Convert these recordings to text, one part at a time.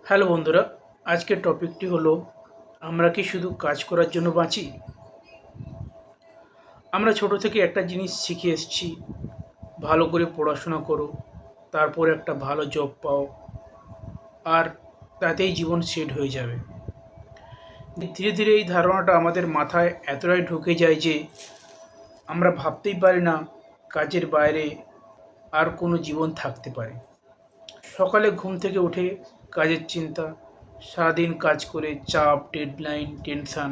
Hello বন্ধুরা, আজকের টপিকটি হলো আমরা কি শুধু কাজ করার জন্য বাঁচি? আমরা ছোট থেকে একটা জিনিস শিখে এসেছি, ভালো করে পড়াশোনা করো, তারপর একটা ভালো জব পাও, আর তাতেই জীবন সেট হয়ে যাবে। ধীরে ধীরে এই ধারণাটা আমাদের মাথায় এতটাই ঢুকে যায় যে আমরা ভাবতেই পারি না কাজের বাইরে আর কোনো জীবন থাকতে পারে। সকালে ঘুম থেকে উঠে কাজের চিন্তা, সারাদিন কাজ করে চাপ, ডেডলাইন, টেনশন,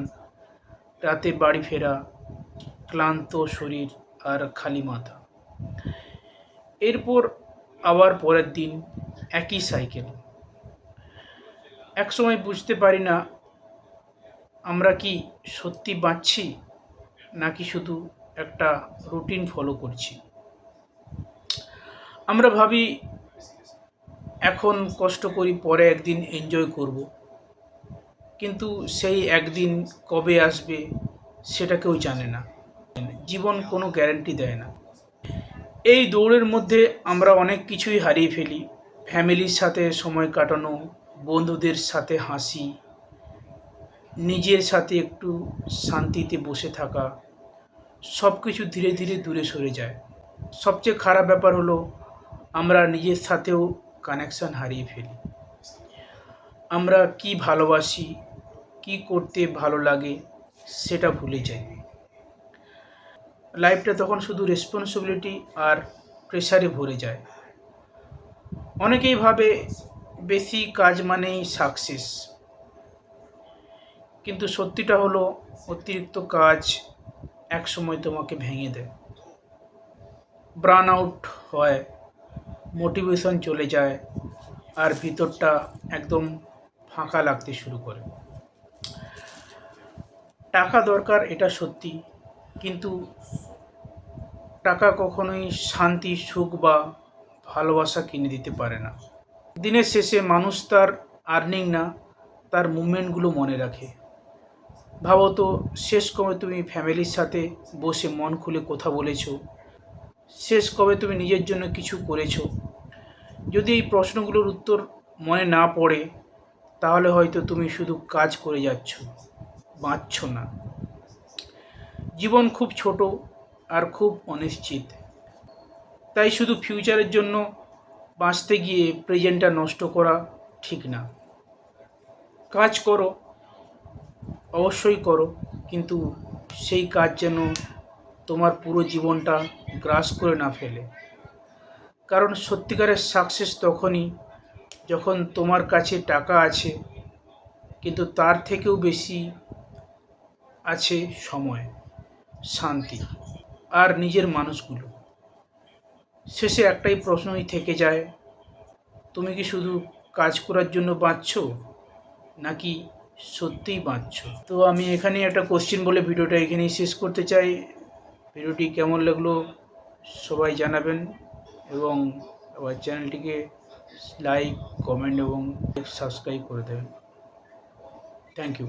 রাতে বাড়ি ফেরা, ক্লান্ত শরীর আর খালি মাথা। এরপর আবার পরের দিন একই সাইকেল। একসময় বুঝতে পারি না আমরা কি সত্যি বাঁচছি নাকি শুধু একটা রুটিন ফলো করছি। আমরা ভাবি এখন কষ্ট করি, পরে একদিন এনজয় করব, কিন্তু সেই একদিন কবে আসবে সেটা কেউ জানে না। জীবন কোনো গ্যারান্টি দেয় না। এই দৌড়ের মধ্যে আমরা অনেক কিছুই হারিয়ে ফেলি। ফ্যামিলির সাথে সময় কাটানো, বন্ধুদের সাথে হাসি, নিজের সাথে একটু শান্তিতে বসে থাকা, সব কিছু ধীরে ধীরে দূরে সরে যায়। সবচেয়ে খারাপ ব্যাপার হলো আমরা নিজের সাথেও কানেকশন হারিয়ে ফেলি। আমরা কি ভালোবাসি, কি করতে ভালো লাগে সেটা ভুলে যাই। লাইফটা তখন শুধু রেসপন্সিবিলিটি আর প্রেশারে ভরে যায়। অনেকেই ভাবে বেশি কাজ মানেই সাকসেস, কিন্তু সত্যিটা হলো অতিরিক্ত কাজ একসময় তোমাকে ভেঙে দেয়। বার্ন আউট হয়, মোটিভেশন চলে যায়, আর ভিতরটা একদম ফাঁকা লাগতে শুরু করে। টাকা দরকার, এটা সত্যি, কিন্তু টাকা কখনোই শান্তি, সুখ বা ভালোবাসা কিনে দিতে পারে না। দিনের শেষে মানুষ তার আর্নিং না, তার মুভমেন্টগুলো মনে রাখে। ভাবো তো, শেষ কবে তুমি ফ্যামিলির সাথে বসে মন খুলে কথা বলেছো? শেষ কবে তুমি নিজের জন্য কিছু করেছো? যদি এই প্রশ্নগুলোর উত্তর মনে না পড়ে, তাহলে হয়তো তুমি শুধু কাজ করে যাচ্ছ, বাঁচছ না। জীবন খুব ছোট আর খুব অনিশ্চিত, তাই শুধু ফিউচারের জন্য বাঁচতে গিয়ে প্রেজেন্টটা নষ্ট করা ঠিক না। কাজ করো, অবশ্যই করো, কিন্তু সেই কাজ যেন তোমার পুরো জীবনটা গ্রাস করে না ফেলে। কারণ সত্যিকারের সাকসেস তখনই যখন তোমার কাছে টাকা আছে, কিন্তু তার থেকেও বেশি আছে সময়, শান্তি আর নিজের মানুষগুলো। শেষে একটাই প্রশ্নই থেকে যায়, তুমি কি শুধু কাজ করার জন্য বাঁচছো নাকি সত্যিই বাঁচছো? তো আমি এখানে একটা কোশ্চেন বলে ভিডিওটা এখানেই শেষ করতে চাই। ভিডিওটি কেমন লাগলো সবাই জানাবেন, এবং আবার চ্যানেলটিকে লাইক, কমেন্ট এবং সাবস্ক্রাইব করে দেবেন। Thank you.